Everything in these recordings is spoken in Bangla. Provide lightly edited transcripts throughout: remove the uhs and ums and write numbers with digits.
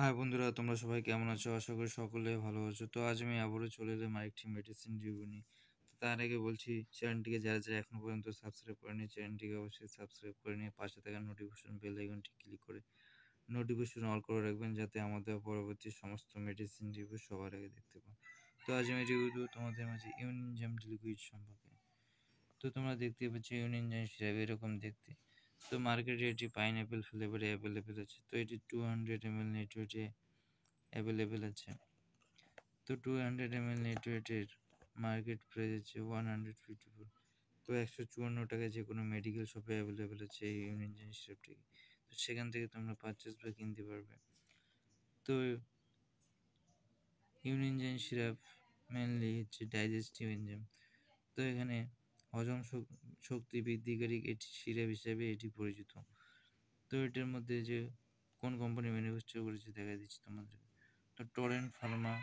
হাই বন্ধুরা, তোমরা সবাই কেমন আছো? আশা করি সকলে ভালো আছো। তো আজ আমি আবারও চলে এলাম আরেকটি মেডিসিন রিভিউ নিয়ে। তো তার আগে বলছি, চ্যানেলটিকে যারা এখনো পর্যন্ত সাবস্ক্রাইব করেনি, চ্যানেলটিকে অবশ্যই সাবস্ক্রাইব করে নিয়ে পাশে থাকা নোটিফিকেশন বেল আইকনটি ক্লিক করে নোটিফিকেশন অল করে রাখবেন, যাতে আমাদের পরবর্তী সমস্ত মেডিসিন রিভিউ সবার আগে দেখতে পান। তো আজ আমি রিভিউ দেবো তোমাদের মাঝে ইউনিনজাম লিকুইড সম্পর্কে। তো তোমরা দেখতে পাচ্ছ ইউনিনজাম সিরাপ এরকম দেখতে। তো মার্কেটে এটি পাইনঅ্যাপেল ফ্লেভারে অ্যাভেলেবেল আছে। তো এটি 200 ml নেট ওয়েটে অ্যাভেলেবেল আছে। তো 200 ml নেট ওয়েটের মার্কেট প্রাইস আছে 154। তো 154 টাকায় যে কোনো মেডিকেল শপে অ্যাভেলেবেল আছে এই ইউনিনজাম সিরাপটি। তো সেখান থেকে তোমরা পারচেস বা কিনতে পারবে। তো ইউনিনজাম সিরাপ মেনলি হচ্ছে ডাইজেস্টিভ এনজাইম। তো এখানে হজম শক্তি বৃদ্ধিকারী এটি সিরাপ হিসাবে এটি পরিচিত। তো এটার মধ্যে যে কোন কোম্পানি ম্যানুফ্যাকচার করেছে দেখা দিচ্ছি তোমাদের। তো টরেন্ট ফার্মা,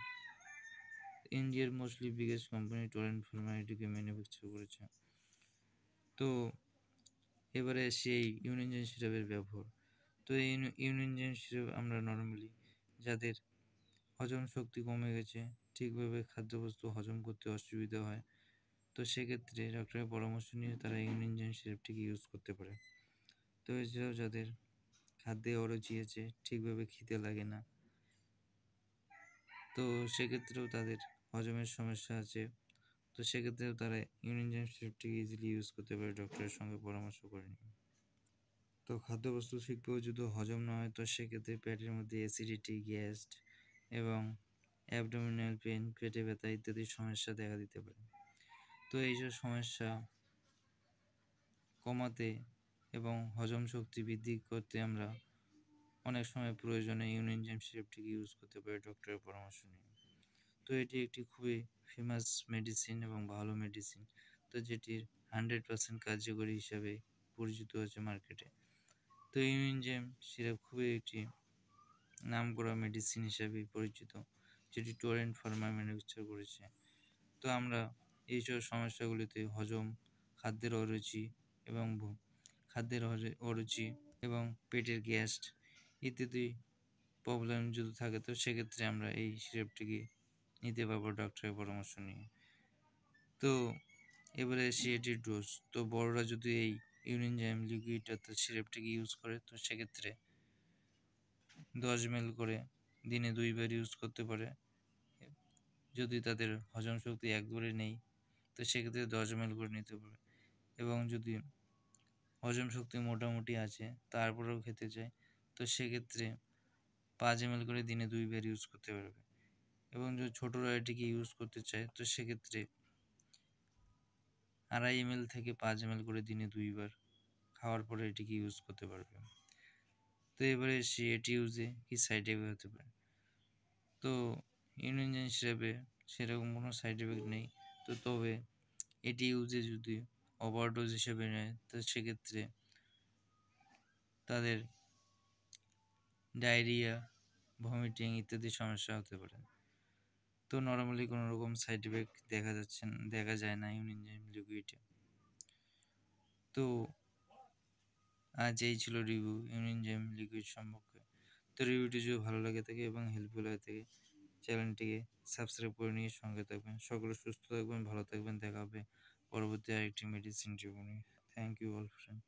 ইন্ডিয়ার mostly biggest company torrent Pharma এটিকে ম্যানুফ্যাকচার করেছে। তো এবারে সেই ইউনিনজাম সিরাপের ব্যবহার। তো এই ইউনিনজাম সিরাপ আমরা নর্মালি যাদের হজম শক্তি কমে গেছে, ঠিকভাবে খাদ্যবস্তু হজম করতে অসুবিধা হয়, তো সেক্ষেত্রে ডক্টরের পরামর্শ নিয়ে তারা ইউনিনজাম সিরাপটিকে ইউজ করতে পারে। তো এছাড়াও যাদের খাদ্যে অরুচি আছে, ঠিকভাবে খিদে লাগে না, তো সেক্ষেত্রেও তাদের হজমের সমস্যা আছে, তো সেক্ষেত্রেও তারা ইউনিনজাম সিরাপটিকে ইজিলি ইউজ করতে পারে ডক্টরের সঙ্গে পরামর্শ করে নিয়ে। তো খাদ্যবস্তু ঠিকভাবে যদি হজম না হয়, তো সেক্ষেত্রে পেটের মধ্যে অ্যাসিডিটি, গ্যাস এবং অ্যাবডোমিনাল পেন, পেটে ব্যথা ইত্যাদি সমস্যা দেখা দিতে পারে। তো এইসব সমস্যা কমাতে এবং হজম শক্তি বৃদ্ধি করতে আমরা অনেক সময় প্রয়োজনে ইউনিনজাম সিরাপটিকে ইউজ করতে পারি ডক্টরের পরামর্শ নিয়ে। তো এটি একটি খুবই ফেমাস মেডিসিন এবং ভালো মেডিসিন, তো যেটির 100% কার্যকরী হিসাবে পরিচিত আছে মার্কেটে। তো ইউনিনজাম সিরাপ খুবই একটি নামকরা মেডিসিন হিসাবে পরিচিত, যেটি টরেন্ট ফার্মা ম্যানুফ্যাকচার করেছে। তো আমরা এইসব সমস্যাগুলিতে হজম, খাদ্যের অরুচি এবং খাদ্যের অরুচি এবং পেটের গ্যাস ইত্যাদি প্রবলেম যদি থাকে, তো সেক্ষেত্রে আমরা এই সিরাপটিকে নিতে পারবো ডক্টরের পরামর্শ নিয়ে। তো এবারে আসি এটির ডোজ। তো বড়রা যদি এই ইউনিনজাম লিকুইড অর্থাৎ সিরাপটিকে ইউজ করে, তো সেক্ষেত্রে 10 ml করে দিনে 2 বার ইউজ করতে পারে। যদি তাদের হজম শক্তি একবারে নেই, তো সেক্ষেত্রে 10 ml করে নিতে পারে। এবং যদি হজম শক্তি মোটামুটি আছে তারপরেও খেতে চায়, তো সেক্ষেত্রে 5 ml করে দিনে 2 বার ইউজ করতে পারবে। এবং যদি ছোটরা এটিকে ইউজ করতে চায়, তো সেক্ষেত্রে 2.5 ml থেকে 5 ml করে দিনে 2 বার খাওয়ার পরে এটিকে ইউজ করতে পারবে। তো এবারে সে এটি ইউজে কি সাইড এফেক্ট হতে পারে। তো ইউনিনজাম সিরাপে সেরকম কোনো সাইড এফেক্ট নেই। তো তবে এটি ইউজে যদি ওভারডোজ হিসেবে নেয়, তো সেক্ষেত্রে তাদের ডায়রিয়া, ভমিটিং ইত্যাদি সমস্যা হতে পারে। তো নর্মালি কোনো রকম সাইড এফেক্ট দেখা যায় না ইউনিনজাম লিকুইডে। তো আজ এই ছিল রিভিউ ইউনিনজাম লিকুইড সম্পর্কে। তো রিভিউটি যদি ভালো লাগে থাকে এবং হেল্পফুল হয়ে থাকে, চ্যানেলটিকে সাবস্ক্রাইব করে নিয়ে সঙ্গে থাকবেন। সকলে সুস্থ থাকবেন, ভালো থাকবেন। দেখা হবে পরবর্তী আরেকটি মেডিসিন রিভিউ নিয়ে। Thank you all friend.